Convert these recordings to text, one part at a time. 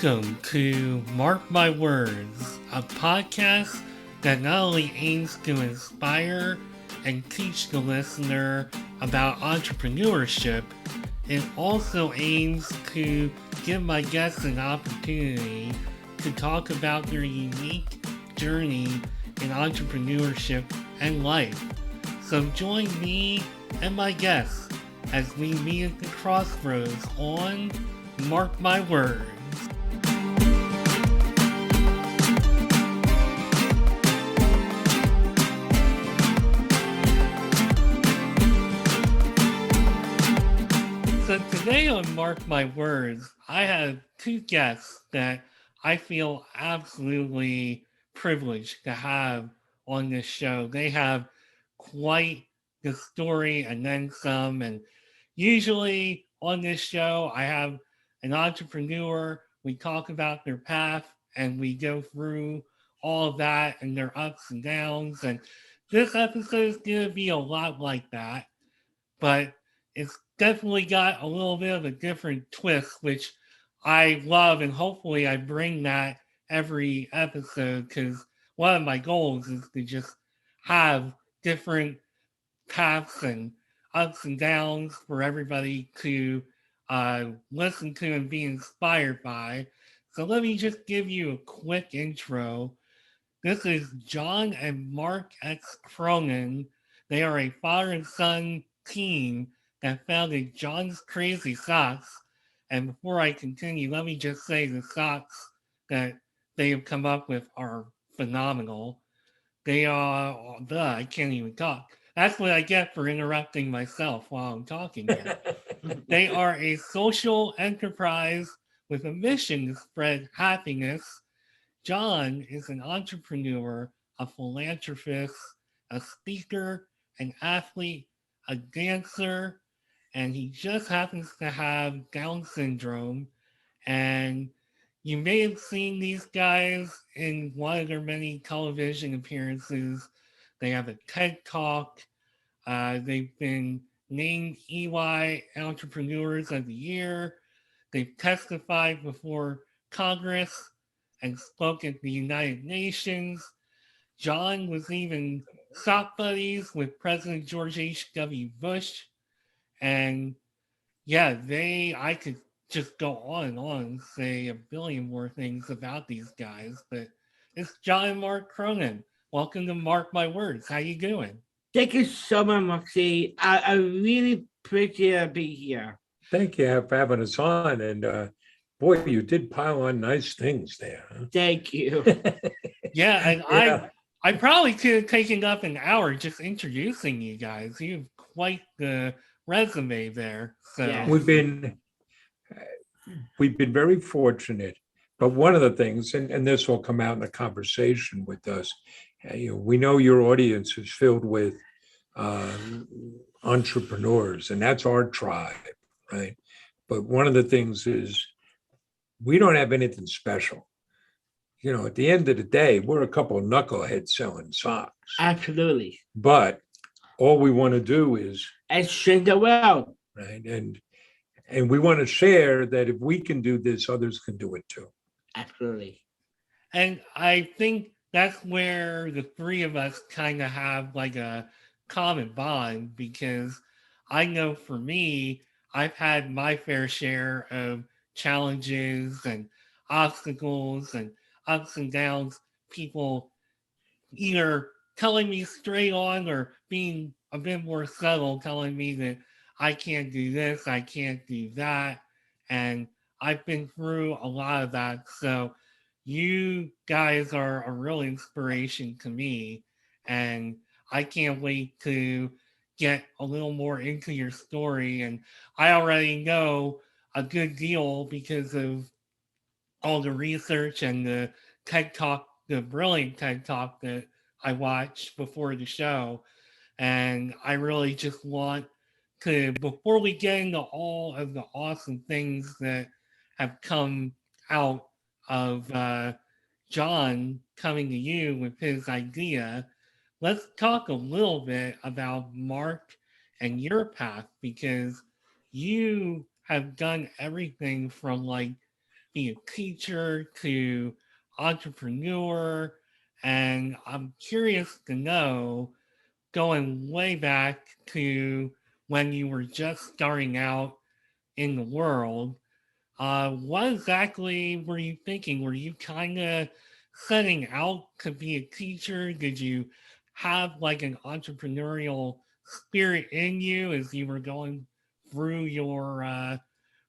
Welcome to Mark My Words, a podcast that not only aims to inspire and teach the listener about entrepreneurship, it also aims to give my guests an opportunity to talk about their unique journey in entrepreneurship and life. So join me and my guests as we meet at the crossroads on Mark My Words. So today on Mark My Words, I have two guests that I feel absolutely privileged to have on this show. They have quite the story and then some. And usually on this show, I have an entrepreneur. We talk about their path and we go through all of that and their ups and downs. And this episode is going to be a lot like that, but it's definitely got a little bit of a different twist, which I love, and hopefully I bring that every episode because one of my goals is to just have different paths and ups and downs for everybody to listen to and be inspired by. So let me just give you a quick intro. This is John and Marc X. Cronin. They are a father and son team that founded John's Crazy Socks. And before I continue, let me just say the socks that they have come up with are phenomenal. They are, I can't even talk. That's what I get for interrupting myself while I'm talking here. They are a social enterprise with a mission to spread happiness. John is an entrepreneur, a philanthropist, a speaker, an athlete, a dancer, and he just happens to have Down syndrome. And you may have seen these guys in one of their many television appearances. They have a TED Talk. They've been named EY Entrepreneurs of the Year. They've testified before Congress and spoke at the United Nations. John was even sock buddies with President George H.W. Bush. And yeah, I could just go on and say a billion more things about these guys, but it's John and Marc Cronin. Welcome to Mark My Words. How you doing? Thank you so much, Moxie. I really appreciate being here. Thank you for having us on. And boy, you did pile on nice things there. Huh? Thank you. Yeah, and yeah. I probably could have taken up an hour just introducing you guys. You have quite the resume there. So Yes. We've been very fortunate. But one of the things, and this will come out in a conversation with us, we know your audience is filled with entrepreneurs, and that's our tribe, right? But one of the things is we don't have anything special. At the end of the day, we're a couple of knuckleheads selling socks. Absolutely. But all we want to do is exchange the world, right? And we want to share that if we can do this, others can do it too. Absolutely. And I think that's where the three of us kind of have like a common bond, because I know for me, I've had my fair share of challenges and obstacles and ups and downs, people either telling me straight on or being a bit more subtle, telling me that I can't do this, I can't do that. And I've been through a lot of that. So you guys are a real inspiration to me. And I can't wait to get a little more into your story. And I already know a good deal because of all the research and the TED Talk, the brilliant TED Talk that I watched before the show. And I really just want to, before we get into all of the awesome things that have come out of John coming to you with his idea, let's talk a little bit about Marc and your path, because you have done everything from like be a teacher to entrepreneur. And I'm curious to know, going way back to when you were just starting out in the world, what exactly were you thinking? Were you kind of setting out to be a teacher? Did you have like an entrepreneurial spirit in you as you were going through your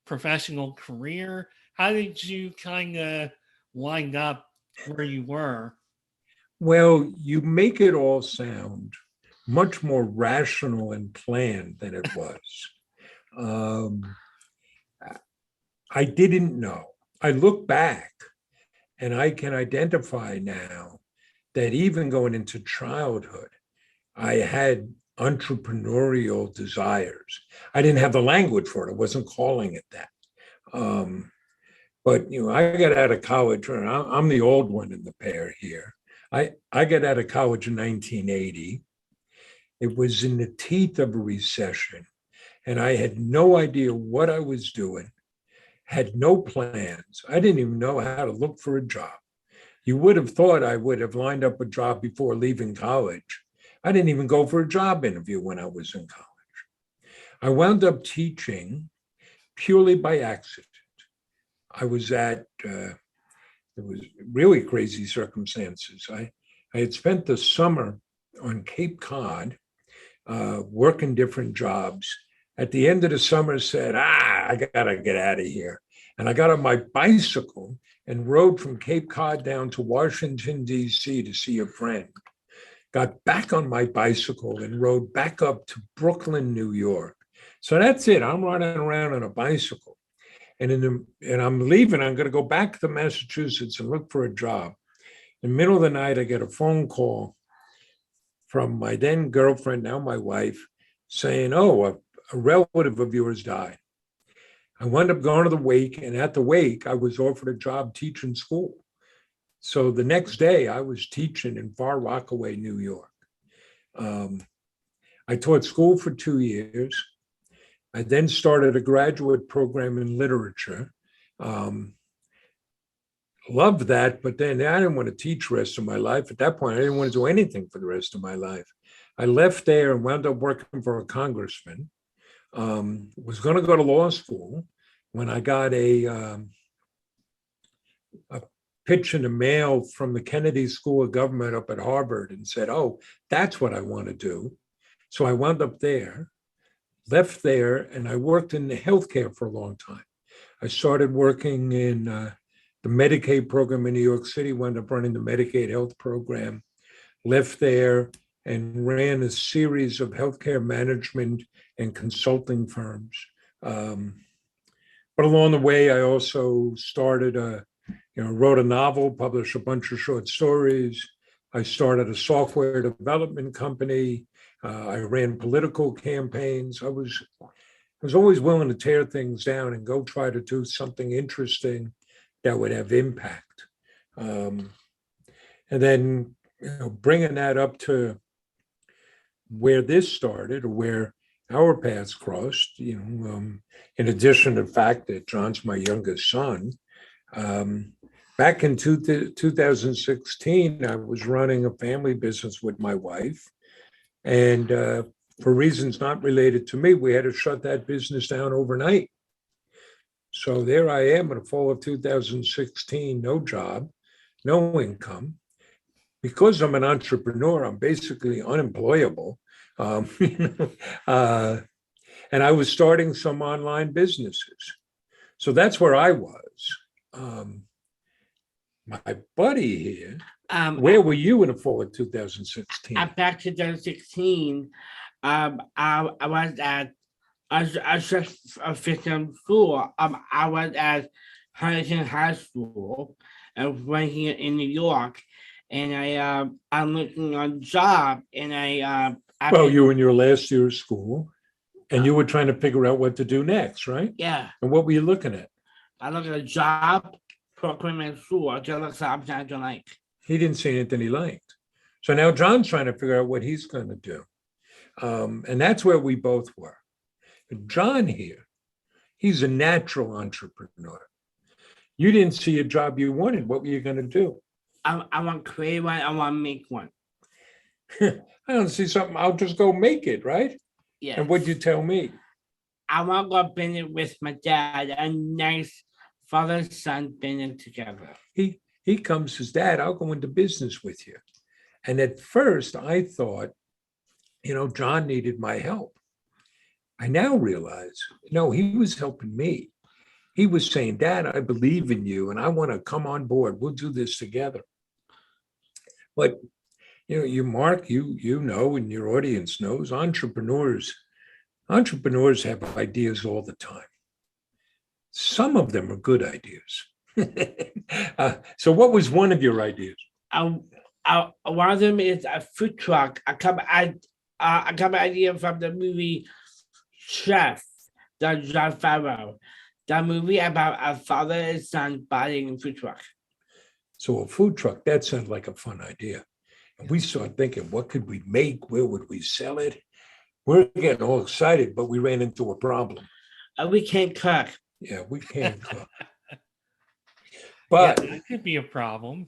professional career? How did you kind of wind up where you were? Well, you make it all sound much more rational and planned than it was. Um, I didn't know. I look back and I can identify now that even going into childhood, I had entrepreneurial desires. I didn't have the language for it. I wasn't calling it that. Um, but I got out of college. And I'm the old one in the pair here. I got out of college in 1980. It was in the teeth of a recession, and I had no idea what I was doing, had no plans. I didn't even know how to look for a job. You would have thought I would have lined up a job before leaving college. I didn't even go for a job interview when I was in college. I wound up teaching purely by accident. I was at, it was really crazy circumstances. I had spent the summer on Cape Cod, working different jobs. At the end of the summer, said, I gotta get out of here. And I got on my bicycle and rode from Cape Cod down to Washington, D.C. to see a friend. Got back on my bicycle and rode back up to Brooklyn, New York. So that's it. I'm running around on a bicycle. And I'm leaving. I'm going to go back to Massachusetts and look for a job. In the middle of the night, I get a phone call from my then girlfriend, now my wife, saying, a relative of yours died. I wound up going to the wake, and at the wake, I was offered a job teaching school. So the next day, I was teaching in Far Rockaway, New York. I taught school for 2 years. I then started a graduate program in literature. Loved that, but then I didn't want to teach the rest of my life. At that point, I didn't want to do anything for the rest of my life. I left there and wound up working for a congressman. Was going to go to law school when I got a pitch in the mail from the Kennedy School of Government up at Harvard and said, that's what I want to do. So I wound up there, left there, and I worked in healthcare for a long time. I started working in the Medicaid program in New York City, wound up running the Medicaid health program, left there and ran a series of healthcare management and consulting firms. But along the way, I also started wrote a novel, published a bunch of short stories. I started a software development company. I ran political campaigns. I was always willing to tear things down and go try to do something interesting that would have impact. And then bringing that up to where this started, or where our paths crossed, in addition to the fact that John's my youngest son, back in 2016, I was running a family business with my wife. And for reasons not related to me, we had to shut that business down overnight. So there I am in the fall of 2016, no job, no income. Because I'm an entrepreneur, I'm basically unemployable. And I was starting some online businesses. So that's where I was. My buddy here, where were you in the fall of 2016? Back to 2016, I was just finishing school. I was at Huntington High School, right here in New York, and I'm looking on a job, and well, you were in your last year of school, and you were trying to figure out what to do next, right? Yeah. And what were you looking at? I looked at a job, program, and school. Just look something I don't like. He didn't see anything he liked. So now John's trying to figure out what he's going to do. And that's where we both were. John here, he's a natural entrepreneur. You didn't see a job you wanted. What were you going to do? I want to create one. I want to make one. I don't see something. I'll just go make it, right? Yeah. And what'd you tell me? I want to go business with my dad. A nice father-son business together. He comes as dad. I'll go into business with you. And at first, I thought, John needed my help. I now realize, no, he was helping me. He was saying, Dad, I believe in you and I want to come on board. We'll do this together. But, Mark, you know, and your audience knows, entrepreneurs have ideas all the time. Some of them are good ideas. So what was one of your ideas? One of them is a food truck. I come idea from the movie Chef, the John Favreau, the movie about a father and son buying a food truck. So a food truck, that sounds like a fun idea. And we started thinking, what could we make? Where would we sell it? We're getting all excited, but we ran into a problem. We can't cook. Yeah, we can't cook. But that could be a problem.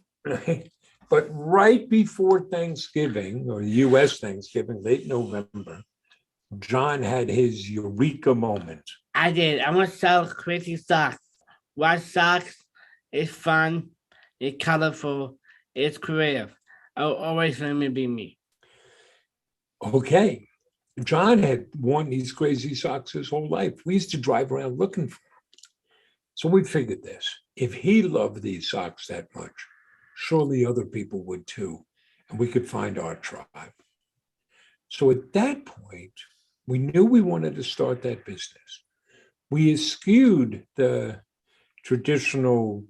But right before Thanksgiving, or US Thanksgiving, late November, John had his eureka moment. I did. I want to sell crazy socks. White socks. It's fun. It's colorful. It's creative. I'll always let me be me. Okay. John had worn these crazy socks his whole life. We used to drive around looking for them. So we figured this. If he loved these socks that much, surely other people would too, and we could find our tribe. So at that point, we knew we wanted to start that business. We eschewed the traditional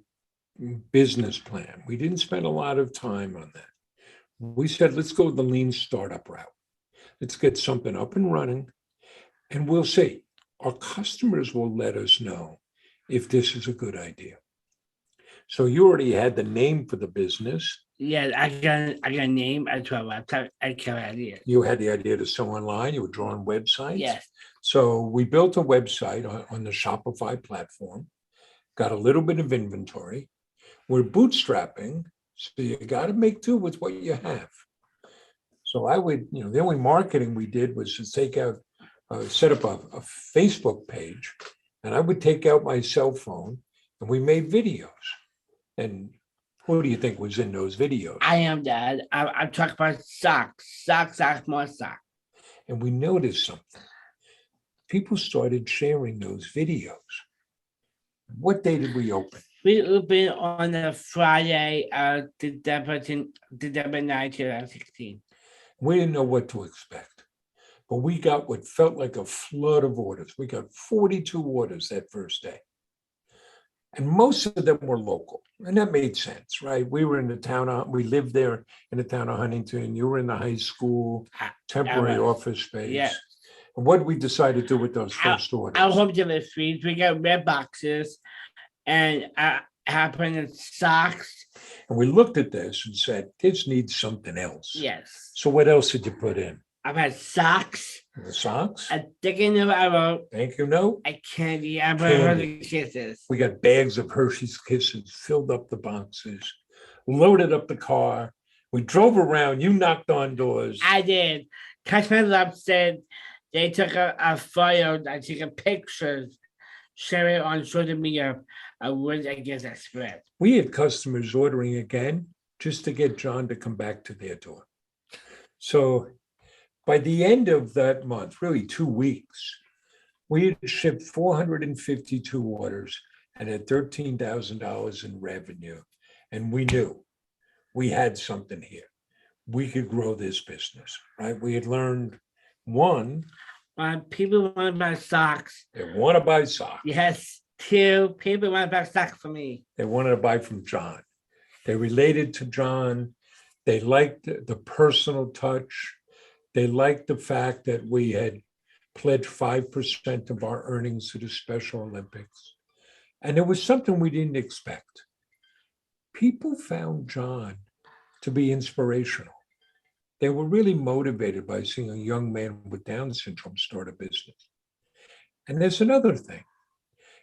business plan. We didn't spend a lot of time on that. We said, let's go the lean startup route. Let's get something up and running, and we'll see. Our customers will let us know if this is a good idea. So you already had the name for the business. Yeah, I got a name. I got a website. I got an idea. You had the idea to sell online. You were drawing websites. Yes. So we built a website on the Shopify platform, got a little bit of inventory. We're bootstrapping, so you got to make do with what you have. So I would, the only marketing we did was to set up a Facebook page, and I would take out my cell phone, and we made videos. And what do you think was in those videos? I am Dad. I'm talking about socks, more socks. And we noticed something. People started sharing those videos. What day did we open? We opened on a Friday, December 9, 2016. We didn't know what to expect, but we got what felt like a flood of orders. We got 42 orders that first day. And most of them were local. And that made sense, right? We were in the town, we lived there in the town of Huntington. You were in the high school, temporary office space. Yeah. And what did we decide to do with those first orders? Our home deliveries, we got red boxes and happened in socks. And we looked at this and said, this needs something else. Yes. So what else did you put in? I've had socks. The socks? A sticky note I wrote. Thank you note. A candy. I wrote Hershey Kisses. We got bags of Hershey's Kisses, filled up the boxes, loaded up the car. We drove around. You knocked on doors. I did. Customers upstairs, they took a photo. I took a picture, share it on social media. I would against that spread. We had customers ordering again just to get John to come back to their door. So by the end of that month, really 2 weeks, we had shipped 452 orders and had $13,000 in revenue. And we knew we had something here. We could grow this business, right? We had learned one. People want to buy socks. They want to buy socks. Yes. Two, people want to buy socks for me. They wanted to buy from John. They related to John. They liked the personal touch. They liked the fact that we had pledged 5% of our earnings to the Special Olympics. And it was something we didn't expect. People found John to be inspirational. They were really motivated by seeing a young man with Down syndrome start a business. And there's another thing.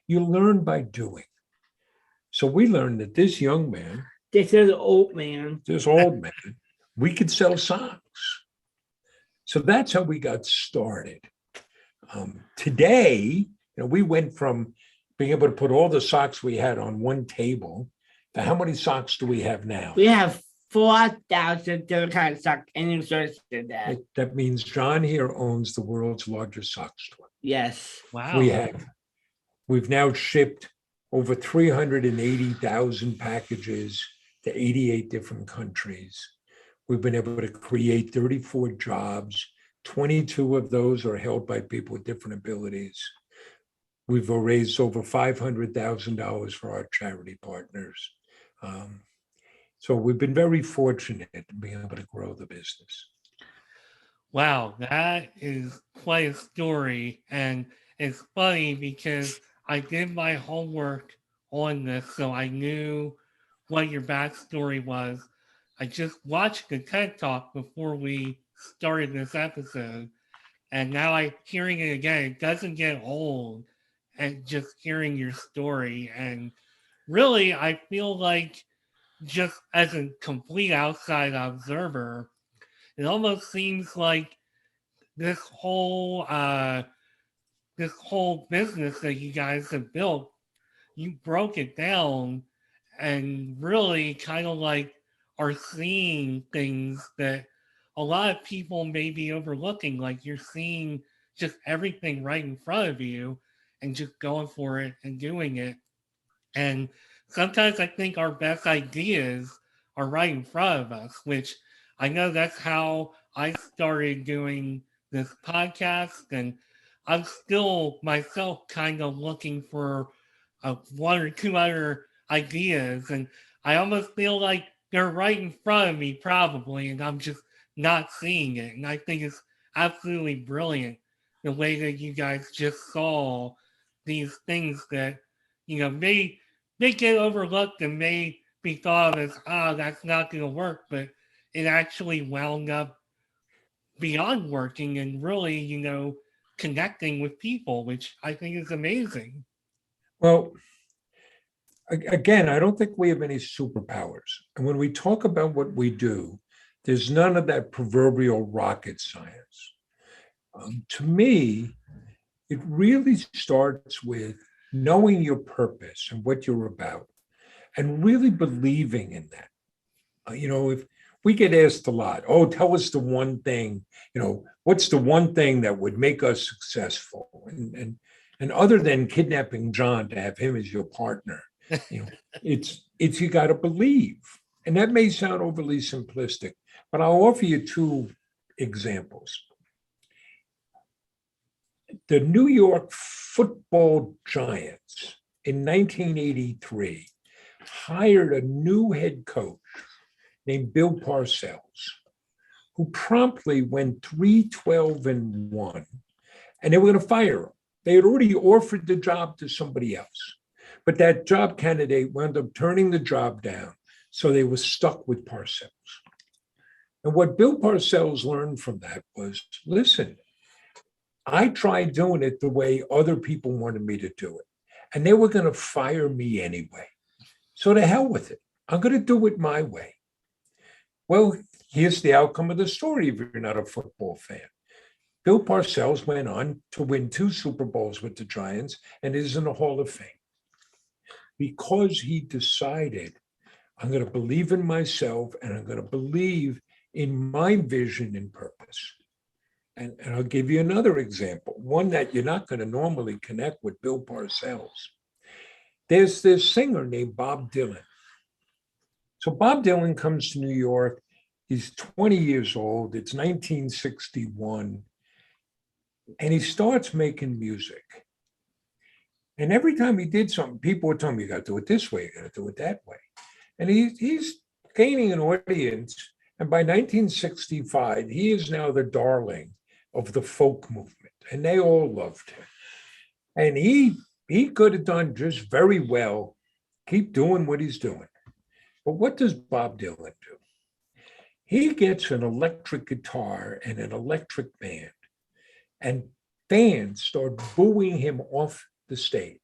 You learn by doing. So we learned that this young man, This is old man. this old man, we could sell socks. So that's how we got started. Today, we went from being able to put all the socks we had on one table to how many socks do we have now? We have 4,000 different kinds of socks and inserts in that. That means John here owns the world's largest sock store. Yes. Wow. We've now shipped over 380,000 packages to 88 different countries. We've been able to create 34 jobs. 22 of those are held by people with different abilities. We've raised over $500,000 for our charity partners. So we've been very fortunate to be able to grow the business. Wow, that is quite a story. And it's funny because I did my homework on this, so I knew what your backstory was. I just watched the TED Talk before we started this episode, and now I'm hearing it again. It doesn't get old, and just hearing your story. And really, I feel like, just as a complete outside observer, it almost seems like this whole business that you guys have built, you broke it down and really kind of like are seeing things that a lot of people may be overlooking. Like you're seeing just everything right in front of you and just going for it and doing it. And sometimes I think our best ideas are right in front of us, which I know that's how I started doing this podcast. And I'm still myself kind of looking for one or two other ideas. And I almost feel like they're right in front of me, probably, and I'm just not seeing it. And I think it's absolutely brilliant the way that you guys just saw these things that, may get overlooked and may be thought of as, that's not going to work, but it actually wound up beyond working and really, connecting with people, which I think is amazing. Well, again, I don't think we have any superpowers. And when we talk about what we do, there's none of that proverbial rocket science. To me, it really starts with knowing your purpose and what you're about and really believing in that. If we get asked a lot, tell us the one thing, what's the one thing that would make us successful? And other than kidnapping John to have him as your partner, it's you got to believe. And that may sound overly simplistic, but I'll offer you two examples. The New York Football Giants in 1983 hired a new head coach named Bill Parcells, who promptly went 3-12-1, and they were going to fire him. They had already offered the job to somebody else, but that job candidate wound up turning the job down, so they were stuck with Parcells. And what Bill Parcells learned from that was, listen, I tried doing it the way other people wanted me to do it, and they were going to fire me anyway. So to hell with it. I'm going to do it my way. Well, here's the outcome of the story if you're not a football fan. Bill Parcells went on to win 2 Super Bowls with the Giants and is in the Hall of Fame because he decided, I'm going to believe in myself and I'm going to believe in my vision and purpose. And I'll give you another example, one that you're not going to normally connect with Bill Parcells. There's this singer named Bob Dylan. So Bob Dylan comes to New York. He's 20 years old. It's 1961. And he starts making music. And every time he did something, people would tell him, you got to do it this way, you got to do it that way. And he's gaining an audience. And by 1965, he is now the darling of the folk movement. And they all loved him. And he could have done just very well, keep doing what he's doing. But what does Bob Dylan do? He gets an electric guitar and an electric band, and fans start booing him off the stage.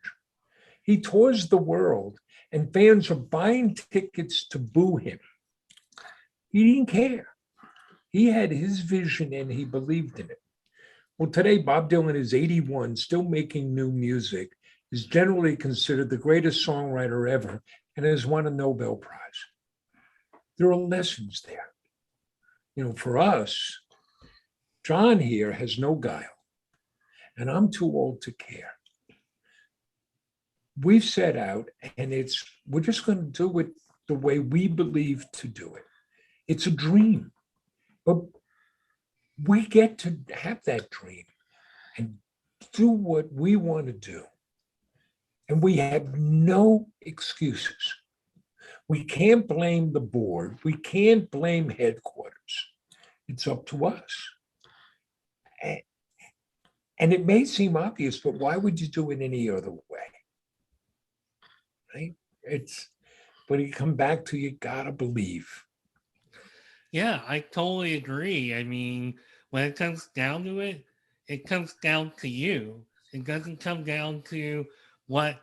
He tours the world, and fans are buying tickets to boo him. He didn't care. He had his vision and he believed in it. Well, today, Bob Dylan is 81, still making new music, is generally considered the greatest songwriter ever, and has won a Nobel Prize. There are lessons there. For us, John here has no guile, and I'm too old to care. We've set out, and we're just going to do it the way we believe to do it. It's a dream, but we get to have that dream and do what we want to do. And we have no excuses. We can't blame the board. We can't blame headquarters. It's up to us. And it may seem obvious, but why would you do it any other way? Right? But you come back to, you gotta believe. Yeah, I totally agree. I mean, when it comes down to it, it comes down to you. It doesn't come down to what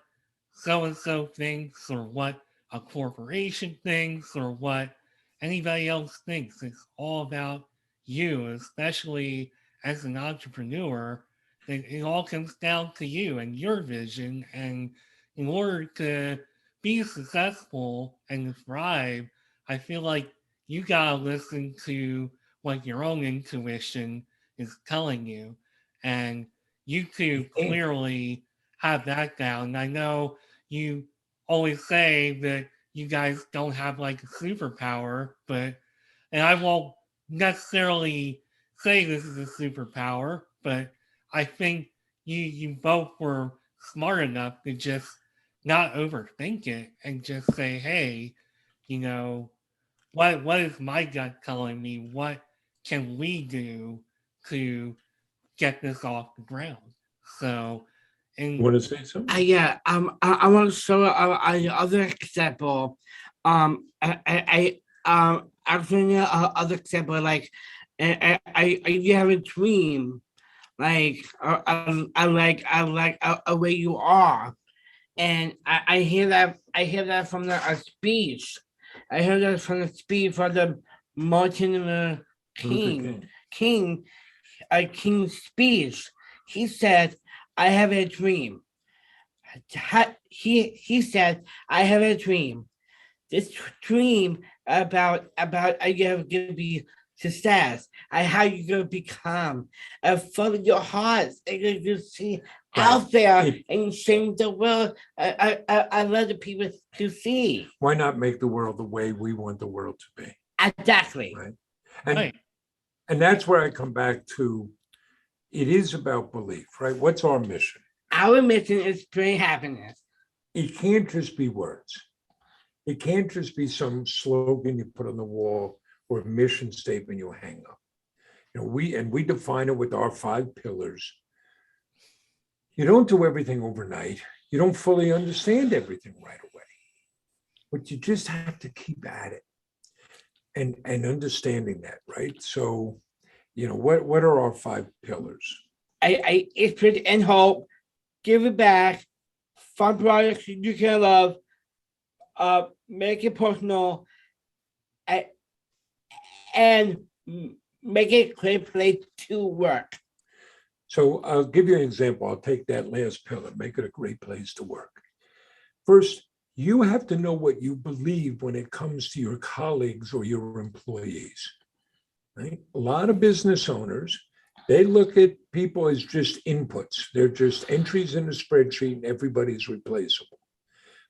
so-and-so thinks or what a corporation thinks or what anybody else thinks. It's all about you, especially as an entrepreneur. It all comes down to you and your vision. And in order to be successful and thrive, I feel like you gotta listen to what your own intuition is telling you. And you two clearly have that down. I know you always say that you guys don't have like a superpower, and I won't necessarily say this is a superpower, but I think you both were smart enough to just not overthink it and just say, hey, you know, what is my gut telling me? What can we do to get this off the ground? So, You want to say something? Yeah, I want to show another example. Actually, other example, like, you have a dream, like, a way you are, and I hear that from a speech. I heard that from the speech for the Martin Luther King King's speech. He said, "I have a dream." He said, "I have a dream. This dream about you're gonna be success, and how you're gonna become, and follow your hearts, and you see out there and change the world. I love the people to see. Why not make the world the way we want the world to be? Exactly. Right. right. And that's where I come back to. It is about belief, right? What's our mission? Our mission is bring happiness. It can't just be words. It can't just be some slogan you put on the wall or a mission statement you hang up. We define it with our 5 pillars. You don't do everything overnight. You don't fully understand everything right away, but you just have to keep at it and understanding that, right? So, what are our 5 pillars? It's and hope, give it back, fun projects you can love, make it personal, and make it a great place to work. So I'll give you an example. I'll take that last pillar, make it a great place to work. First, you have to know what you believe when it comes to your colleagues or your employees. Right? A lot of business owners, they look at people as just inputs. They're just entries in a spreadsheet and everybody's replaceable.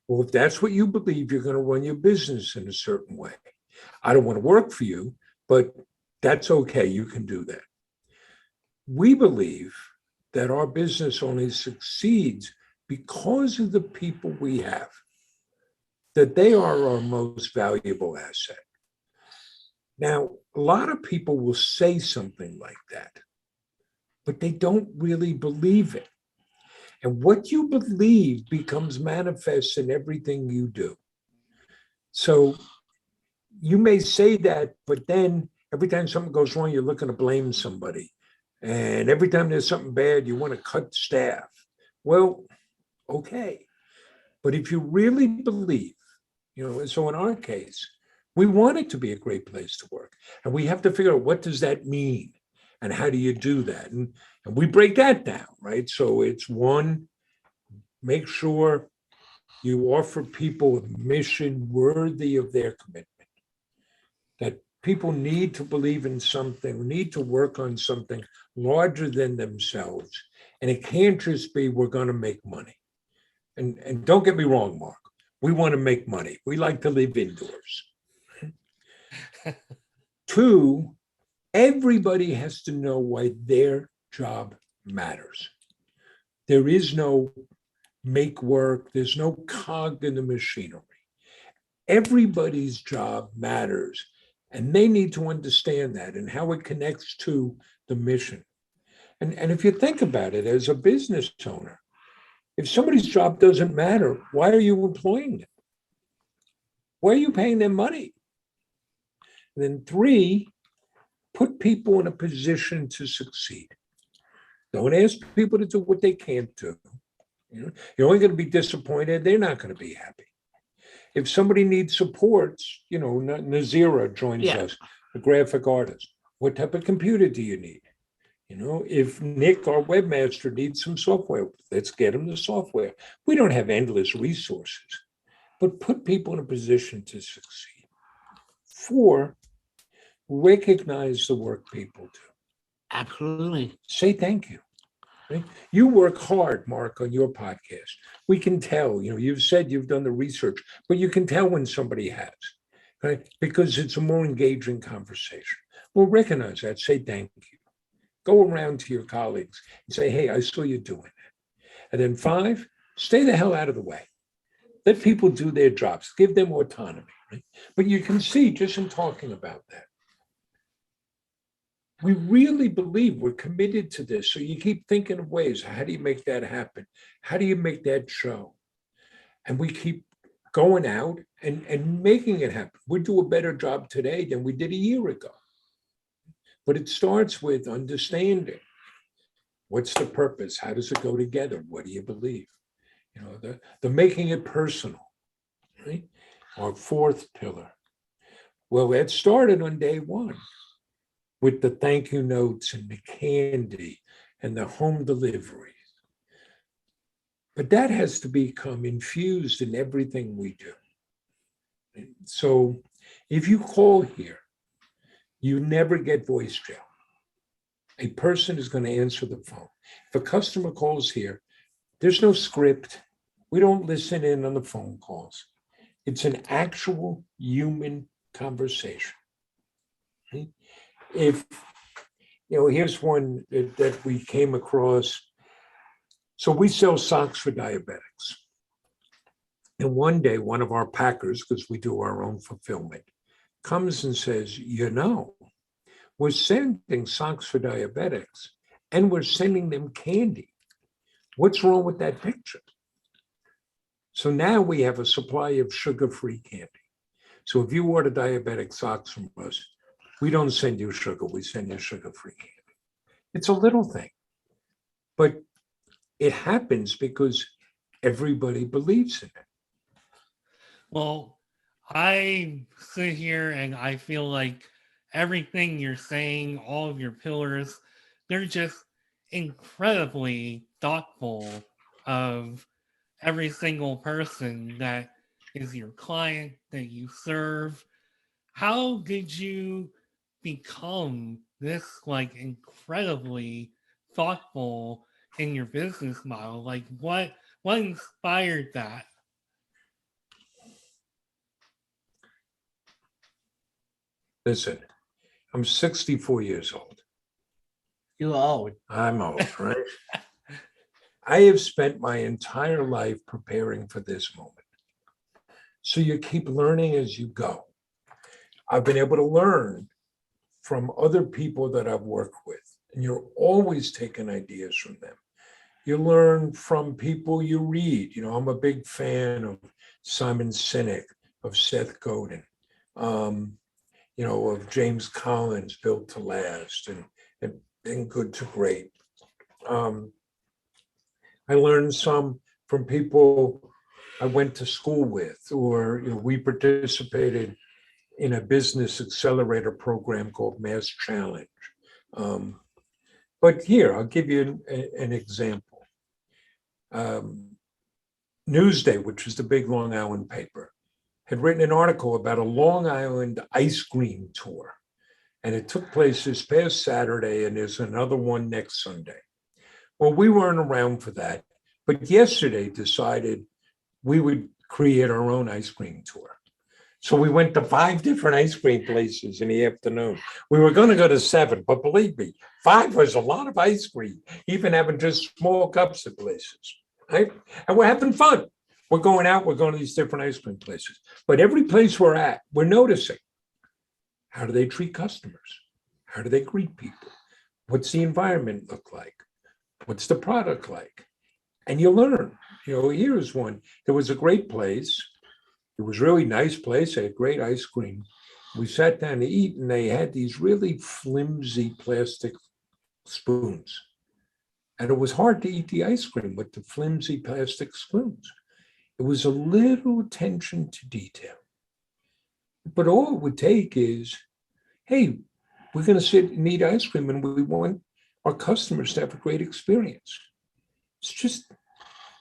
Well, if that's what you believe, you're going to run your business in a certain way. I don't want to work for you, but that's okay. You can do that. We believe that our business only succeeds because of the people we have, that they are our most valuable asset. Now, a lot of people will say something like that, but they don't really believe it. And what you believe becomes manifest in everything you do. So you may say that, but then every time something goes wrong, you're looking to blame somebody. And every time there's something bad, you want to cut staff. Well, okay. But if you really believe, so in our case, we want it to be a great place to work. And we have to figure out, what does that mean? And how do you do that? And we break that down, right? So it's one, make sure you offer people a mission worthy of their commitment, that people need to believe in something, need to work on something larger than themselves. And it can't just be, we're going to make money. And don't get me wrong, Mark, we want to make money. We like to live indoors. Two, everybody has to know why their job matters. There is no make work, there's no cog in the machinery. Everybody's job matters, and they need to understand that and how it connects to the mission. And if you think about it, as a business owner, if somebody's job doesn't matter, why are you employing them? Why are you paying them money? And then three, put people in a position to succeed. Don't ask people to do what they can't do. You're only going to be disappointed. They're not going to be happy. If somebody needs supports, Nazira joins us, a graphic artist. What type of computer do you need? If Nick, our webmaster, needs some software, let's get him the software. We don't have endless resources, but put people in a position to succeed. Four, recognize the work people do. Absolutely. Say thank you. Right? You work hard, Marc, on your podcast. We can tell, you've said you've done the research, but you can tell when somebody has, right? Because it's a more engaging conversation. Well, recognize that, say thank you. Go around to your colleagues and say, hey, I saw you doing that. And then five, stay the hell out of the way. Let people do their jobs, give them autonomy, right? But you can see just in talking about that, we really believe we're committed to this. So you keep thinking of ways, how do you make that happen? How do you make that show? And we keep going out and making it happen. We do a better job today than we did a year ago. But it starts with understanding, what's the purpose? How does it go together? What do you believe? The making it personal, right? Our fourth pillar. Well, that started on day one with the thank you notes and the candy and the home deliveries. But that has to become infused in everything we do. And so if you call here, you never get voice jail. A person is going to answer the phone. If a customer calls here, there's no script. We don't listen in on the phone calls. It's an actual human conversation. Right? If, here's one that we came across. So we sell socks for diabetics. And one day, one of our packers, because we do our own fulfillment, comes and says, we're sending socks for diabetics and we're sending them candy. What's wrong with that picture? So now we have a supply of sugar-free candy. So if you order diabetic socks from us, we don't send you sugar, we send you sugar-free candy. It's a little thing, but it happens because everybody believes in it. Well, I sit here and I feel like everything you're saying, all of your pillars, they're just incredibly thoughtful of every single person that is your client, that you serve. How did you become this incredibly thoughtful in your business model? What inspired that? Listen, I'm 64 years old. You're old. I'm old, right? I have spent my entire life preparing for this moment. So you keep learning as you go. I've been able to learn from other people that I've worked with, and you're always taking ideas from them. You learn from people you read. I'm a big fan of Simon Sinek, of Seth Godin, of James Collins, Built to Last, and Good to Great. I learned some from people I went to school with, or we participated in a business accelerator program called Mass Challenge. Um, but here, I'll give you an example. Um, Newsday, which is the big Long Island paper, had written an article about a Long Island ice cream tour. And it took place this past Saturday, and there's another one next Sunday. Well, we weren't around for that, but yesterday decided we would create our own ice cream tour. So we went to 5 different ice cream places in the afternoon. We were going to go to 7, but believe me, 5 was a lot of ice cream, even having just small cups at places, right? And we're having fun. We're going out, we're going to these different ice cream places. But every place we're at, we're noticing, how do they treat customers? How do they greet people? What's the environment look like? What's the product like? And you learn. Here's one. There was a great place. It was a really nice place. They had great ice cream. We sat down to eat, and they had these really flimsy plastic spoons. And it was hard to eat the ice cream with the flimsy plastic spoons. It was a little attention to detail. But all it would take is, hey, we're going to sit and eat ice cream, and we want our customers to have a great experience. It's just, it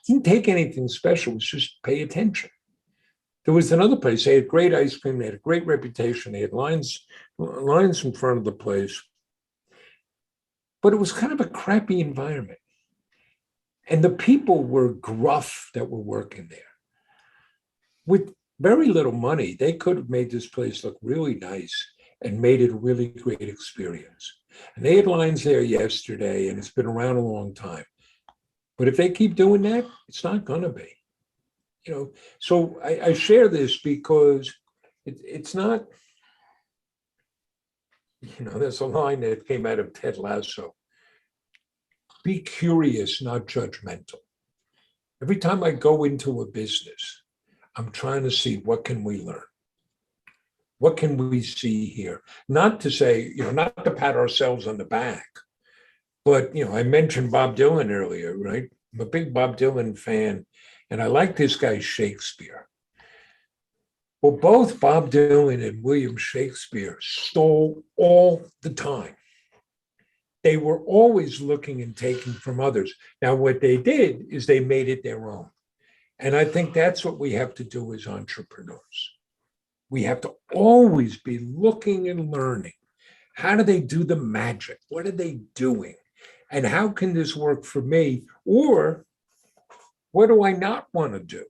didn't take anything special. It's just pay attention. There was another place. They had great ice cream. They had a great reputation. They had lines in front of the place. But it was kind of a crappy environment. And the people were gruff that were working there. With very little money, they could have made this place look really nice and made it a really great experience. And they had lines there yesterday, and it's been around a long time. But if they keep doing that, it's not going to be. So I share this because it's not, there's a line that came out of Ted Lasso. Be curious, not judgmental. Every time I go into a business, I'm trying to see, what can we learn? What can we see here? Not to say, not to pat ourselves on the back, but, I mentioned Bob Dylan earlier, right? I'm a big Bob Dylan fan, and I like this guy Shakespeare. Well, both Bob Dylan and William Shakespeare stole all the time. They were always looking and taking from others. Now, what they did is they made it their own. And I think that's what we have to do as entrepreneurs. We have to always be looking and learning. How do they do the magic? What are they doing? And how can this work for me? Or what do I not want to do?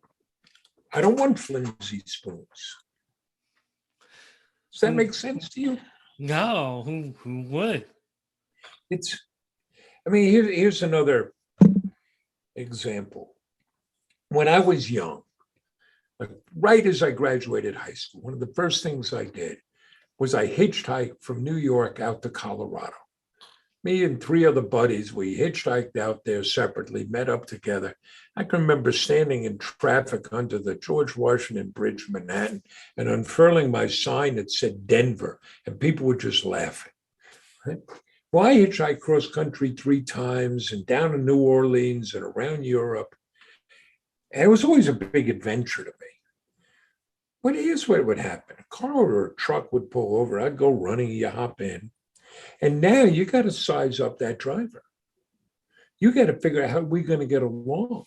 I don't want flimsy spoons. Does that make sense to you? No, who would? Here's another example. When I was young, like right as I graduated high school, one of the first things I did was I hitchhiked from New York out to Colorado. Me and 3 other buddies, we hitchhiked out there separately, met up together. I can remember standing in traffic under the George Washington Bridge in Manhattan and unfurling my sign that said Denver, and people were just laughing. Right? Well, I hitchhiked cross country 3 times and down to New Orleans and around Europe. And it was always a big adventure to me. But here's what would happen. A car or a truck would pull over. I'd go running, you hop in. And now you got to size up that driver. You got to figure out how we're going to get along.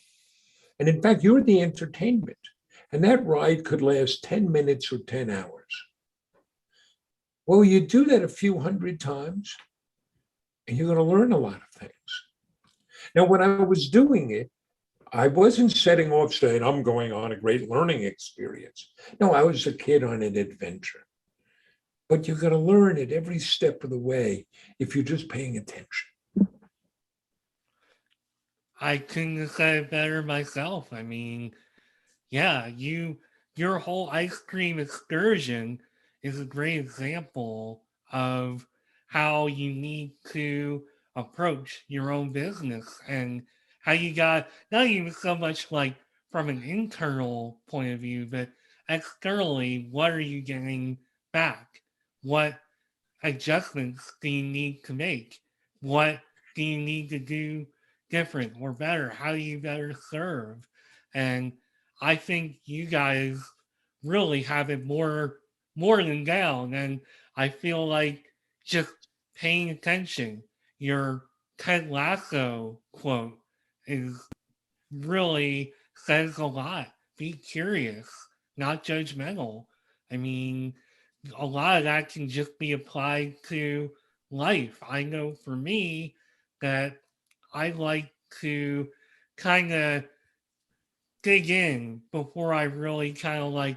And in fact, you're the entertainment. And that ride could last 10 minutes or 10 hours. Well, you do that a few hundred times, and you're going to learn a lot of things. Now, when I was doing it, I wasn't setting off saying, I'm going on a great learning experience. No, I was a kid on an adventure. But you're going to learn at every step of the way if you're just paying attention. I couldn't have said it better myself. Yeah, your whole ice cream excursion is a great example of how you need to approach your own business and how you got not even so much like from an internal point of view, but externally, what are you getting back? What adjustments do you need to make? What do you need to do different or better? How do you better serve? And I think you guys really have it more than down, and I feel like just paying attention. Your Ted Lasso quote is really says a lot. Be curious, not judgmental. I mean, a lot of that can just be applied to life. I know for me that I like to kind of dig in before I really kind of like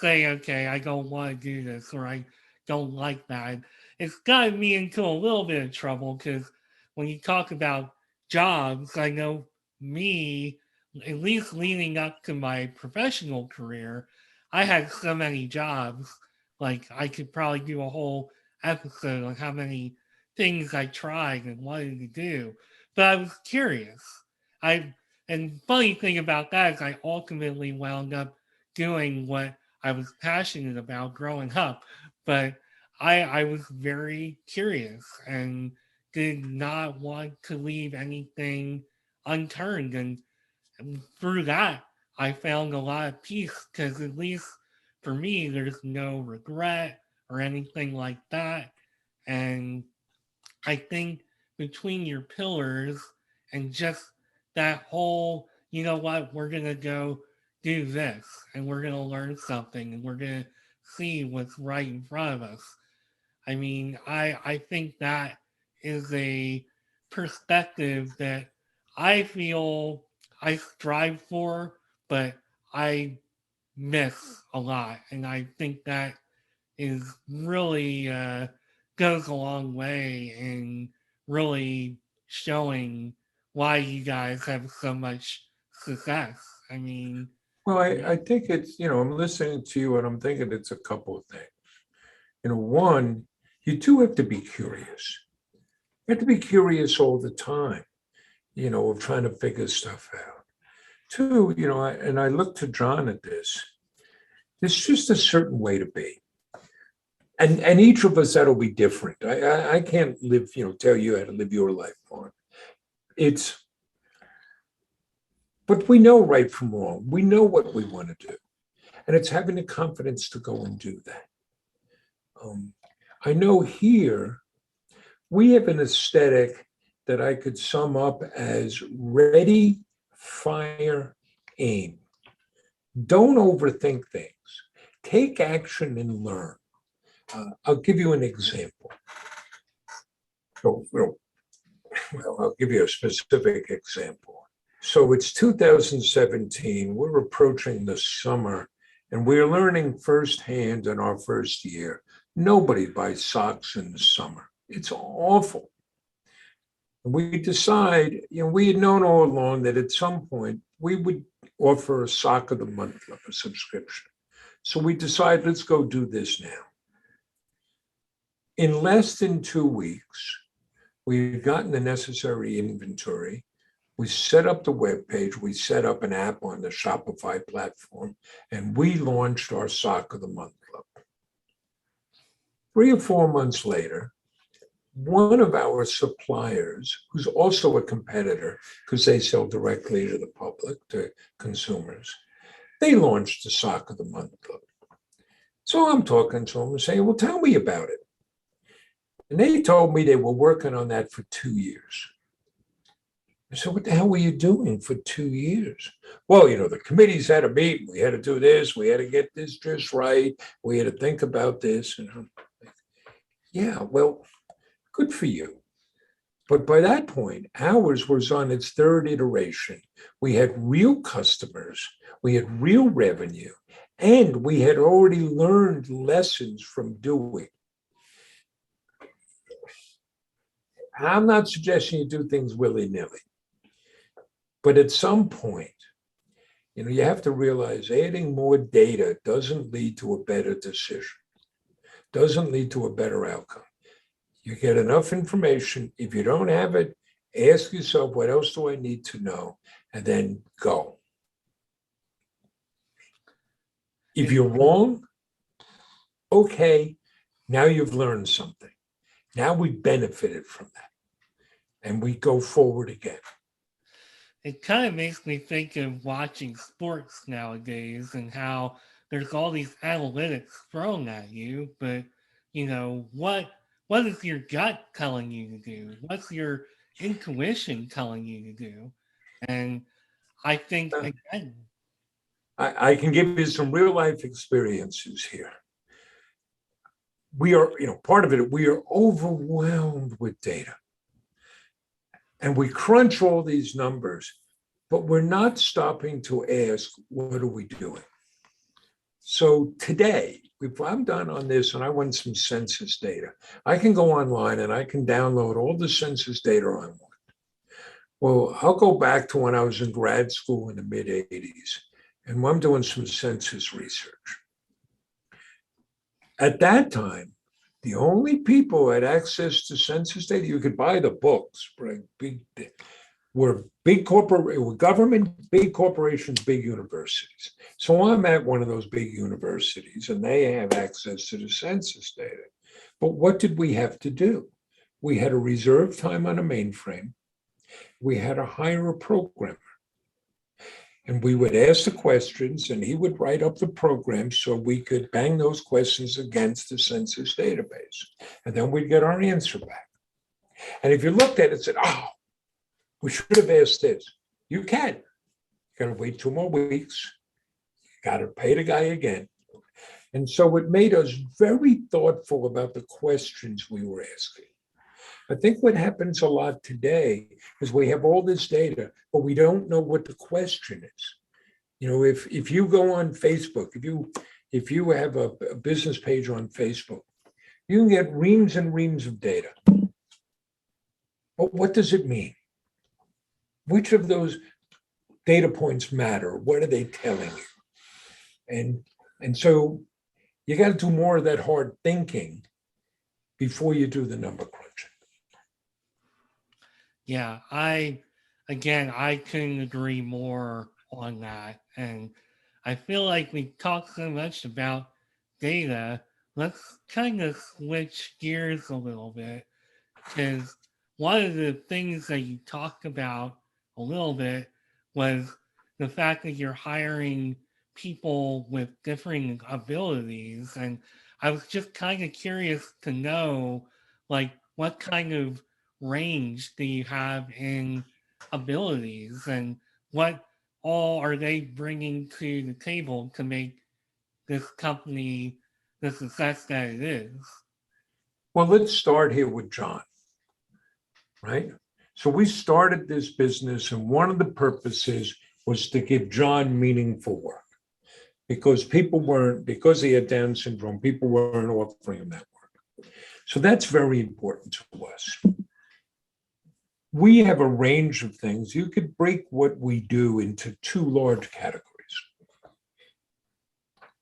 say, okay, I don't want to do this or I don't like that. It's gotten me into a little bit of trouble because when you talk about jobs, I know me, at least leading up to my professional career, I had so many jobs. Like I could probably do a whole episode on how many things I tried and wanted to do. But I was curious. I and funny thing about that is I ultimately wound up doing what I was passionate about growing up. But I was very curious and did not want to leave anything unturned. And through that, I found a lot of peace because at least for me, there's no regret or anything like that. And I think between your pillars and just that whole, you know what, we're going to go do this and we're going to learn something and we're going to see what's right in front of us. I mean, I think that is a perspective that I feel I strive for, but I miss a lot. And I think that is really goes a long way in really showing why you guys have so much success. I mean, Well, I think it's, I'm listening to you and I'm thinking it's a couple of things. One, you do have to be curious. You have to be curious all the time, of trying to figure stuff out. Two, and I look to John at this, there's just a certain way to be. And each of us, that'll be different. I can't live, tell you how to live your life, Mark. But we know right from wrong. We know what we want to do. And it's having the confidence to go and do that. I know here we have an aesthetic that I could sum up as ready, fire, aim. Don't overthink things. Take action and learn. I'll give you an example. So, well, I'll give you a specific example. So it's 2017. We're approaching the summer, and we're learning firsthand in our first year. Nobody buys socks in the summer. It's awful. And we decide, we had known all along that at some point we would offer a sock of the month, like a subscription. So we decide, let's go do this now. In less than 2 weeks, we had gotten the necessary inventory. We set up the web page. We set up an app on the Shopify platform, and we launched our Sock of the Month Club. 3 or 4 months later, one of our suppliers, who's also a competitor because they sell directly to the public, to consumers, they launched the Sock of the Month Club. So I'm talking to them and saying, well, tell me about it. And they told me they were working on that for 2 years. I said, what the hell were you doing for 2 years? Well, the committees had a meeting. We had to do this. We had to get this just right. We had to think about this. And I'm like, yeah, well, good for you. But by that point, ours was on its third iteration. We had real customers. We had real revenue. And we had already learned lessons from doing. I'm not suggesting you do things willy-nilly. But at some point, you have to realize adding more data doesn't lead to a better decision, doesn't lead to a better outcome. You get enough information. If you don't have it, ask yourself, what else do I need to know? And then go. If you're wrong, okay, now you've learned something. Now we benefited from that. And we go forward again. it kind of makes me think of watching sports nowadays and how there's all these analytics thrown at you, but what is your gut telling you to do? What's your intuition telling you to do? And I think again, I can give you some real life experiences here. We are, part of it, we are overwhelmed with data. And we crunch all these numbers, but we're not stopping to ask, what are we doing? So today, if I'm done on this and I want some census data, I can go online and I can download all the census data I want. Well, I'll go back to when I was in grad school in the mid 80s, and I'm doing some census research. At that time, the only people who had access to census data, you could buy the books, right? Were big corporate government, big corporations, big universities. So I'm at one of those big universities and they have access to the census data. But what did we have to do? We had to reserve time on a mainframe. We had to hire a programmer. And we would ask the questions and he would write up the program so we could bang those questions against the census database. And then we'd get our answer back. And if you looked at it and said, oh, we should have asked this, you can. You got to wait 2 more weeks. You got to pay the guy again. And so it made us very thoughtful about the questions we were asking. I think what happens a lot today is we have all this data, but we don't know what the question is. If you go on Facebook, if you have a business page on Facebook, you can get reams and reams of data. But what does it mean? Which of those data points matter? What are they telling you? And so you got to do more of that hard thinking before you do the number crunching. yeah, I couldn't agree more on that. And I feel like we talked so much about data. Let's kind of switch gears a little bit, because one of the things that you talked about a little bit was the fact that you're hiring people with differing abilities. And I was just kind of curious to know, like, what kind of range do you have in abilities, and what all are they bringing to the table to make this company the success that it is? Well, let's start here with John, right? So we started this business, and one of the purposes was to give John meaningful work because because he had Down syndrome, people weren't offering him that work. So that's very important to us. We have a range of things. You could break what we do into 2 large categories.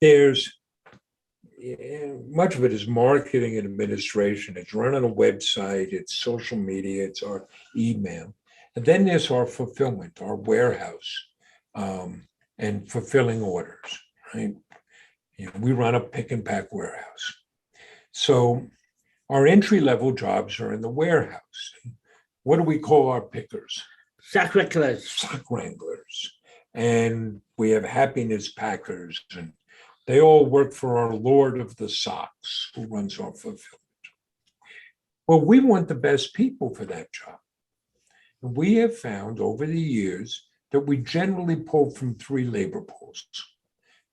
There's much of it is marketing and administration. It's running a website, it's social media, it's our email. And then there's our fulfillment, our warehouse, and fulfilling orders, right? We run a pick and pack warehouse. So our entry-level jobs are in the warehouse. What do we call our pickers? Sack wranglers. Sock wranglers. And we have happiness packers, and they all work for our Lord of the Socks, who runs our fulfillment. Well, we want the best people for that job. And we have found over the years that we generally pull from 3 labor pools: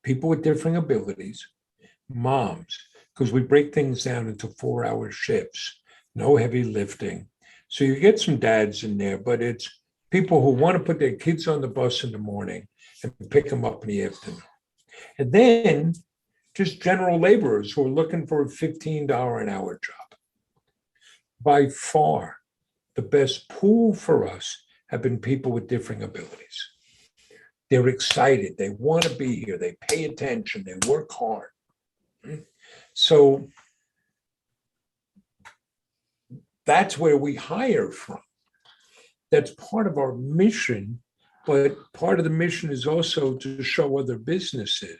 people with differing abilities, moms, because we break things down into 4-hour shifts, no heavy lifting. So you get some dads in there, but it's people who want to put their kids on the bus in the morning and pick them up in the afternoon. And then just general laborers who are looking for a $15 an hour job. By far, the best pool for us have been people with differing abilities. They're excited. They want to be here. They pay attention. They work hard. So that's where we hire from. That's part of our mission, but part of the mission is also to show other businesses,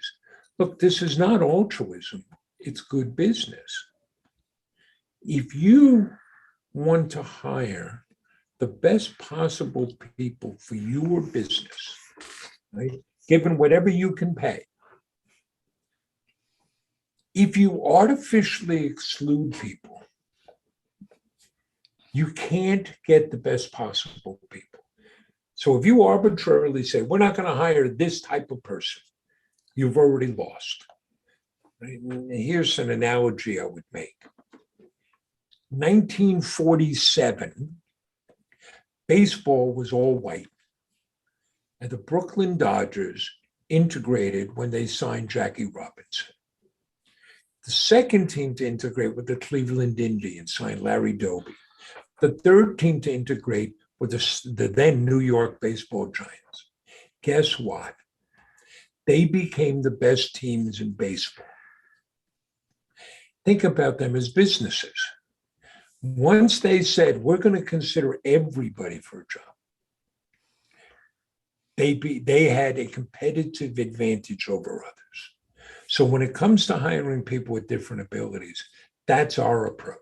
look, this is not altruism, it's good business. If you want to hire the best possible people for your business, right? Given whatever you can pay. If you artificially exclude people, you can't get the best possible people. So if you arbitrarily say, we're not going to hire this type of person, you've already lost. Right? Here's an analogy I would make. 1947, baseball was all white. And the Brooklyn Dodgers integrated when they signed Jackie Robinson. The second team to integrate were the Cleveland Indians, signed Larry Doby. The third team to integrate were the then New York Baseball Giants. Guess what? They became the best teams in baseball. Think about them as businesses. Once they said, we're going to consider everybody for a job, they had a competitive advantage over others. So when it comes to hiring people with different abilities, that's our approach.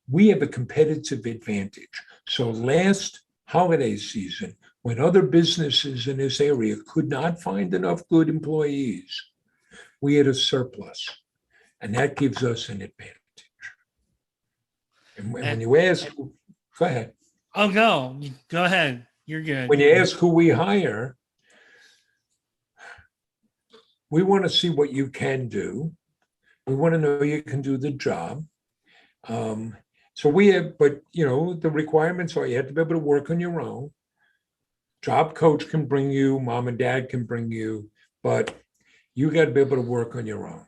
We have a competitive advantage. So last holiday season, when other businesses in this area could not find enough good employees, we had a surplus, and that gives us an advantage. And when you ask, go ahead. Oh, no, go ahead. You're good. When you ask who we hire, we want to see what you can do. We want to know you can do the job. So we have, but the requirements are you have to be able to work on your own. Job coach can bring you, mom and dad can bring you, but you got to be able to work on your own.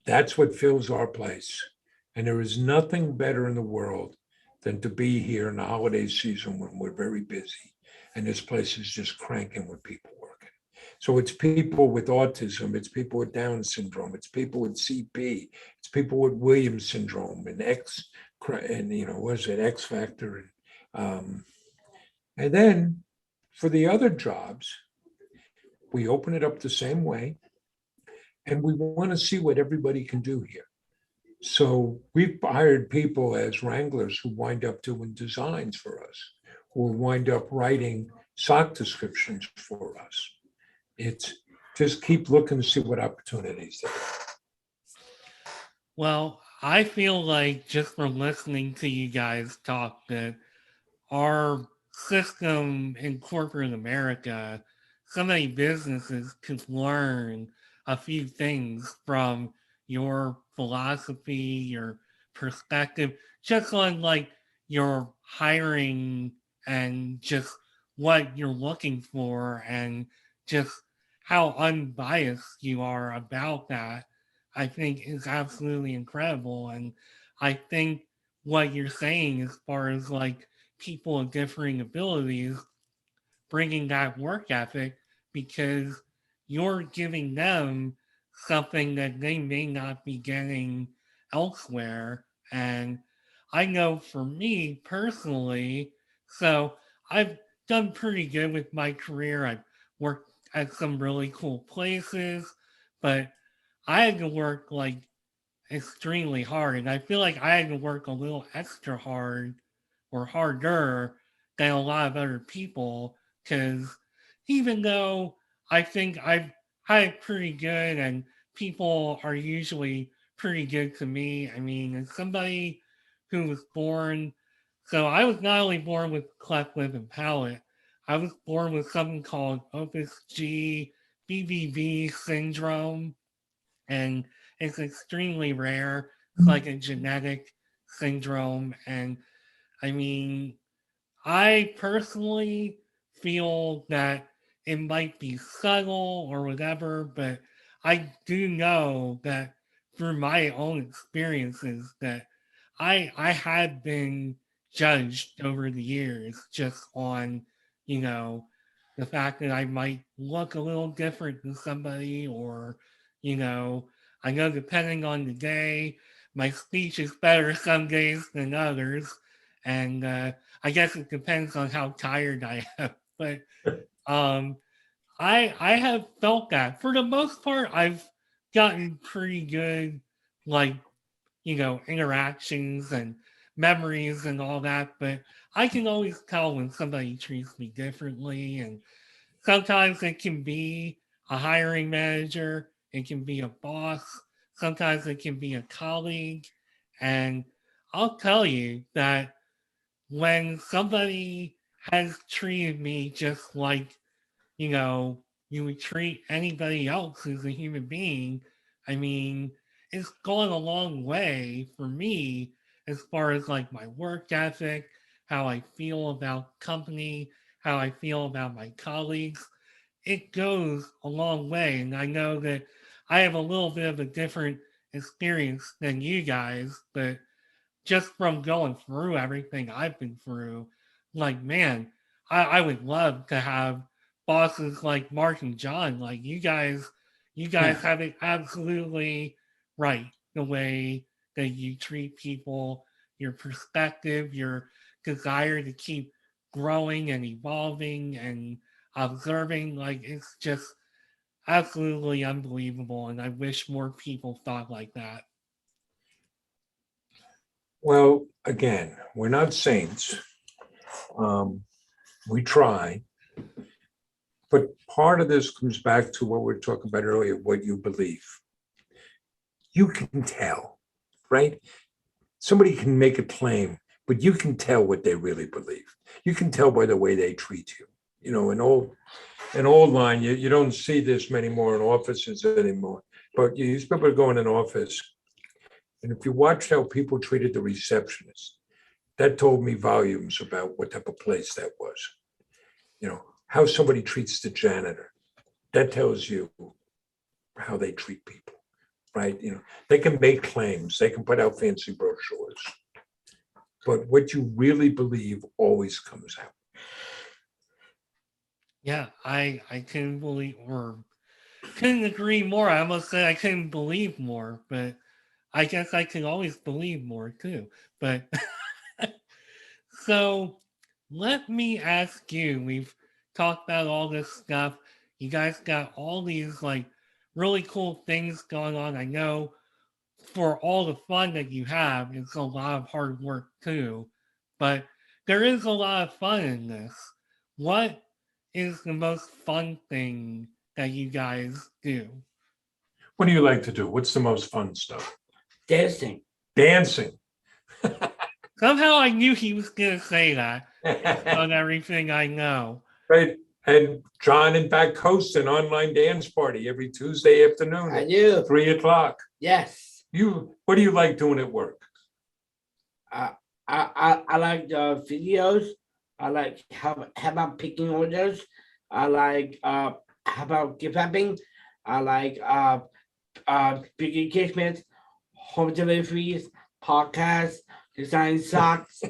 That's what fills our place. And there is nothing better in the world than to be here in the holiday season when we're very busy and this place is just cranking with people working. So it's people with autism, it's people with Down syndrome, it's people with CP, it's people with Williams syndrome and X factor. And then for the other jobs, we open it up the same way. And we want to see what everybody can do here. So we've hired people as wranglers who wind up doing designs for us, who wind up writing sock descriptions for us. It's just keep looking to see what opportunities there are. Well, I feel like just from listening to you guys talk that our system in corporate America, so many businesses could learn a few things from your philosophy, your perspective, just on like your hiring and just what you're looking for and just how unbiased you are about that, I think is absolutely incredible. And I think what you're saying as far as like people of differing abilities, bringing that work ethic because you're giving them something that they may not be getting elsewhere. And I know for me personally, so I've done pretty good with my career. I've worked at some really cool places, but I had to work like extremely hard. And I feel like I had to work a little extra hard or harder than a lot of other people because even though I think I've had it pretty good and people are usually pretty good to me, I mean, as somebody who was born, so I was not only born with cleft lip and palate, I was born with something called Opus G BBB syndrome, and it's extremely rare. It's like a genetic syndrome, and I mean, I personally feel that it might be subtle or whatever, but I do know that through my own experiences that I had been judged over the years just on, you know, the fact that I might look a little different than somebody or, you know, I know depending on the day, my speech is better some days than others. And I guess it depends on how tired I am. But um, I have felt that for the most part, I've gotten pretty good, like interactions, and memories and all that, but I can always tell when somebody treats me differently. And sometimes it can be a hiring manager, it can be a boss, sometimes it can be a colleague. And I'll tell you that when somebody has treated me just like, you know, you would treat anybody else who's a human being, I mean, it's gone a long way for me as far as like my work ethic, how I feel about company, how I feel about my colleagues. It goes a long way. And I know that I have a little bit of a different experience than you guys, but just from going through everything I've been through, like, man, I would love to have bosses like Mark and John. Like, you guys have it absolutely right. The way that you treat people, your perspective, your desire to keep growing and evolving and observing, like, it's just absolutely unbelievable. And I wish more people thought like that. Well, again, we're not saints. We try. But part of this comes back to what we were talking about earlier, what you believe. You can tell, right? Somebody can make a claim, but you can tell what they really believe. You can tell by the way they treat you. You know, an old line, you don't see this many more in offices anymore, but you used to be able to go in an office. And if you watched how people treated the receptionist, that told me volumes about what type of place that was. You know, how somebody treats the janitor, that tells you how they treat people, right? You know, they can make claims, they can put out fancy brochures, but what you really believe always comes out. Yeah, I couldn't believe or couldn't agree more. I almost said I couldn't believe more, but I guess I can always believe more too. But so let me ask you, we've talked about all this stuff. You guys got all these like really cool things going on. I know for all the fun that you have, it's a lot of hard work too. But there is a lot of fun in this. What is the most fun thing that you guys do? What do you like to do? What's the most fun stuff? Dancing. Dancing. Somehow I knew he was going to say that on everything I know. Right. And John, in fact, hosts an online dance party every Tuesday afternoon I at do. 3:00. Yes. What do you like doing at work? I like the videos. I like how about picking orders. I like how about gift wrapping. I like big engagements, home deliveries, podcasts, design socks.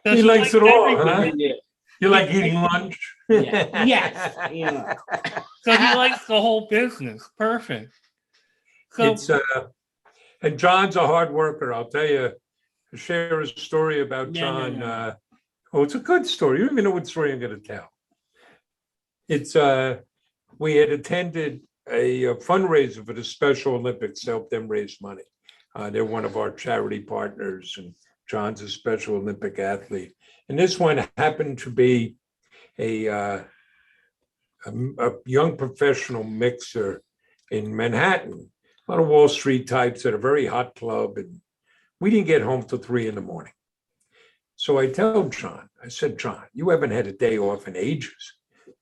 Does He likes it all, huh? everything. Yeah. You like eating lunch? Yeah. Yes. Yeah. So he likes the whole business. Perfect. So It's and John's a hard worker. I'll tell you, share a story about John. No. Oh, it's a good story. You don't even know what story I'm going to tell. It's we had attended a fundraiser for the Special Olympics to help them raise money. They're one of our charity partners, and John's a Special Olympic athlete. And this one happened to be a young professional mixer in Manhattan. A lot of Wall Street types at a very hot club, and we didn't get home till 3 a.m. So I tell John, I said, John, you haven't had a day off in ages.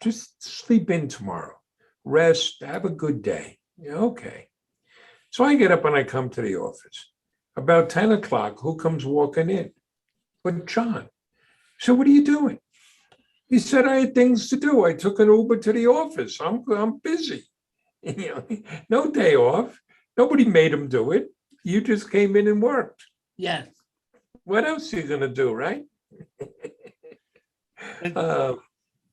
Just sleep in tomorrow, rest, have a good day. Yeah, okay. So I get up and I come to the office. About 10 o'clock, who comes walking in? But John. So what are you doing? He said, I had things to do. I took an Uber to the office. I'm busy. You know, no day off. Nobody made him do it. You just came in and worked. Yes. What else are you going to do, right?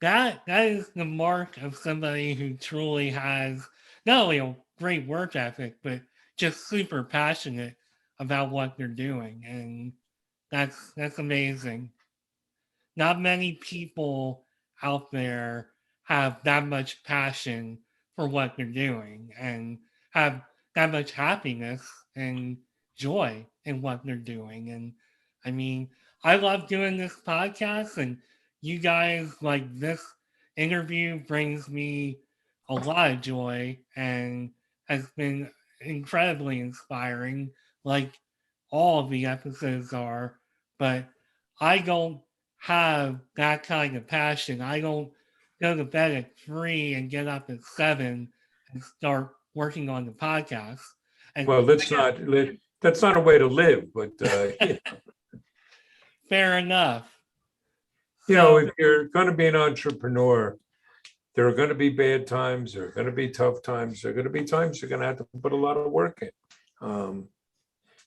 that is the mark of somebody who truly has not only a great work ethic, but just super passionate about what they're doing. And that's amazing. Not many people out there have that much passion for what they're doing and have that much happiness and joy in what they're doing. And I mean, I love doing this podcast, and you guys, like, this interview brings me a lot of joy and has been incredibly inspiring, like all of the episodes are. But I don't have that kind of passion. I don't go to bed at 3 and get up at 7 and start working on the podcast. And Well, that's not a way to live, but fair enough. if you're going to be an entrepreneur, there are going to be bad times, there are going to be tough times, there are going to be times you're going to have to put a lot of work in.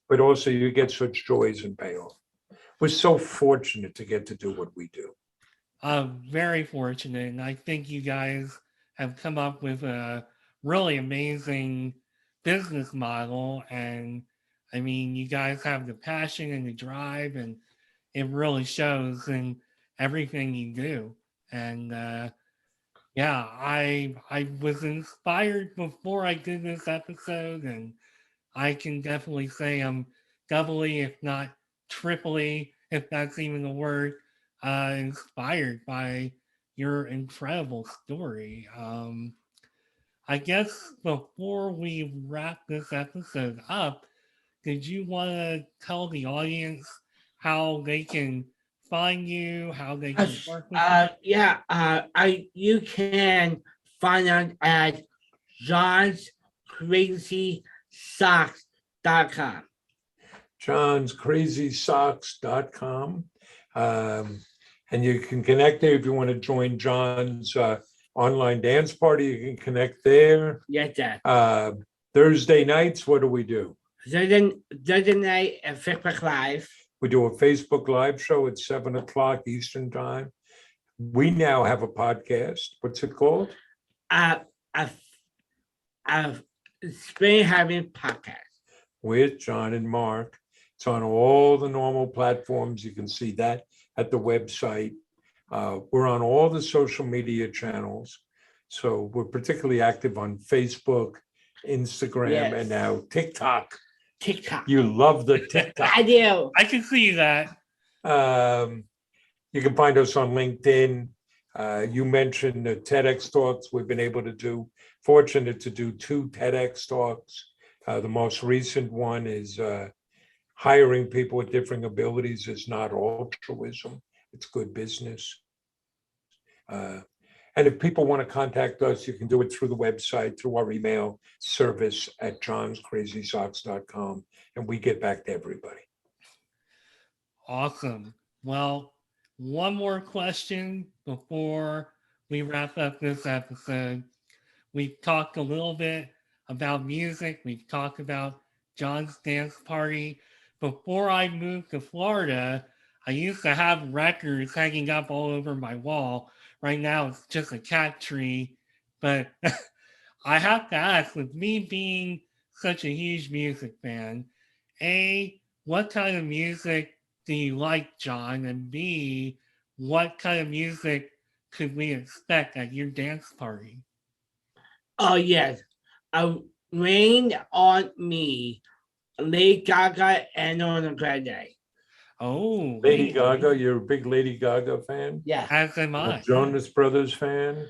But also you get such joys and payoff. We're so fortunate to get to do what we do. Very fortunate, and I think you guys have come up with a really amazing business model. And I mean, you guys have the passion and the drive, and it really shows in everything you do. And yeah, I was inspired before I did this episode, and I can definitely say I'm doubly, if not triply, if that's even a word, inspired by your incredible story. I guess before we wrap this episode up, did you want to tell the audience how they can find you, how they can work with you? Yeah, you can find out at johnscrazysocks.com. johnscrazysocks.com. And you can connect there if you want to join John's online dance party. You can connect there. Yes, Dad. Thursday nights, what do we do? Thursday night at Facebook Live. We do a Facebook Live show at 7 o'clock Eastern Time. We now have a podcast. What's it called? I've been having podcast. With John and Marc. It's on all the normal platforms. You can see that at the website. We're on all the social media channels. So we're particularly active on Facebook, Instagram, Yes. and now TikTok. TikTok. You love the TikTok. I do. I can see that. You can find us on LinkedIn. You mentioned the TEDx talks we've been able to do. Fortunate to do 2 TEDx talks. The most recent one is hiring people with differing abilities is not altruism. It's good business. And if people want to contact us, you can do it through the website, through our email service at johnscrazysocks.com, and we get back to everybody. Awesome. Well, one more question before we wrap up this episode. We've talked a little bit about music. We've talked about John's dance party. Before I moved to Florida, I used to have records hanging up all over my wall. Right now, it's just a cat tree. But I have to ask, with me being such a huge music fan, A, what kind of music do you like, John? And B, what kind of music could we expect at your dance party? Oh, yes. Rain on Me, Lady Gaga, and on Grande. Oh, Lady Gaga, you're a big Lady Gaga fan? Yeah. as am I. A Jonas Brothers fan?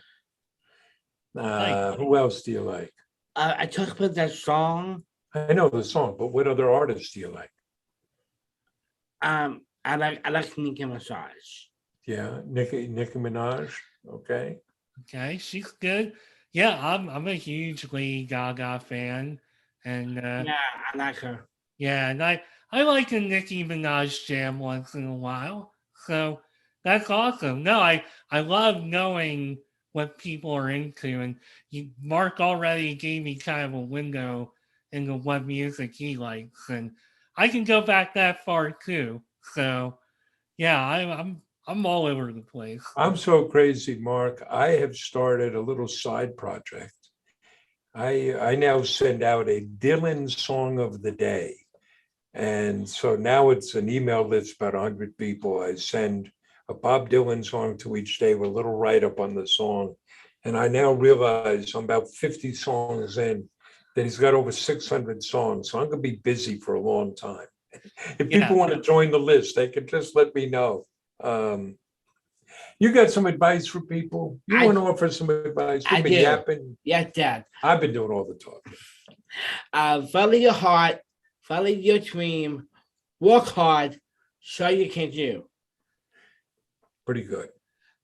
Who else do you like? I talked about that song. I know the song, but what other artists do you like? I like Nicki Minaj. Yeah, Nicki Minaj. Okay. Okay, she's good. Yeah, I'm a huge Lady Gaga fan, and Yeah, I like her. yeah, and I like a Nicki Minaj jam once in a while. So that's awesome. No, I love knowing what people are into, and Marc already gave me kind of a window into what music he likes, and I can go back that far too. So yeah, I'm all over the place. I'm so crazy, Marc. I have started a little side project. I now send out a Dylan song of the day. And so now it's an email list, about 100 people. I send a Bob Dylan song to each day with a little write-up on the song. And I now realize I'm about 50 songs in. Then he's got over 600 songs. So I'm going to be busy for a long time. If Yeah. people want to join the list, they can just let me know. You got some advice for people? You want to offer some advice? I You've been do. yapping. Yes, Dad. I've been doing all the talking. Follow your heart, follow your dream, work hard, so you can do. Pretty good.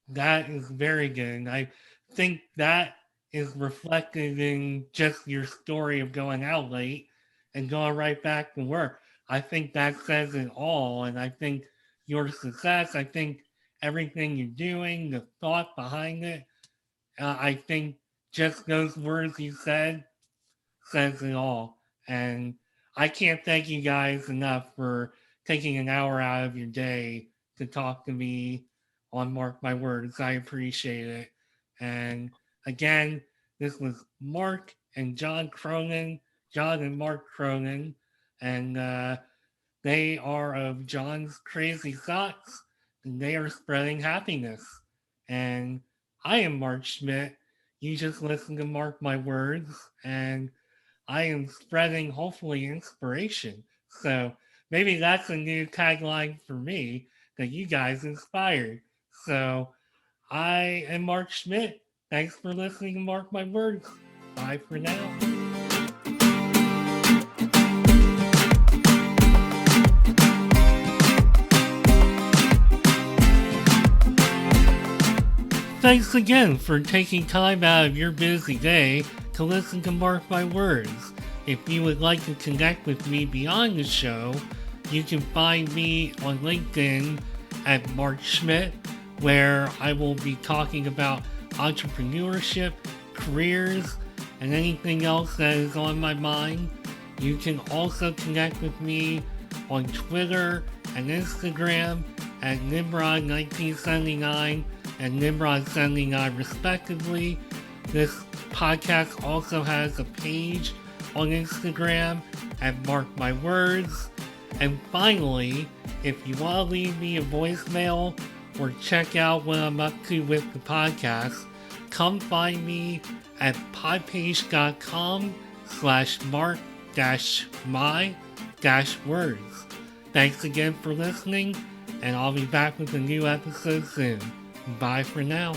That is very good. I think that is reflected in just your story of going out late and going right back to work. I think that says it all. And I think your success, I think everything you're doing, the thought behind it, I think just those words you said says it all. And I can't thank you guys enough for taking an hour out of your day to talk to me on Mark My Words. I appreciate it. And again, this was Mark and John Cronin, John and Mark Cronin, and they are of John's Crazy Thoughts, and they are spreading happiness. And I am Mark Schmidt. You just listen to Mark My Words, and I am spreading hopefully inspiration. So maybe that's a new tagline for me that you guys inspired. So I am Mark Schmidt. Thanks for listening to Mark My Words. Bye for now. Thanks again for taking time out of your busy day to listen to Mark My Words. If you would like to connect with me beyond the show, you can find me on LinkedIn at Mark Schmidt, where I will be talking about entrepreneurship, careers, and anything else that is on my mind. You can also connect with me on Twitter and Instagram at Nimrod1979 and Nimrod79 respectively. This podcast also has a page on Instagram at Mark My Words. And finally, if you want to leave me a voicemail or check out what I'm up to with the podcast, come find me at podpage.com/mark-my-words. Thanks again for listening, and I'll be back with a new episode soon. Bye for now.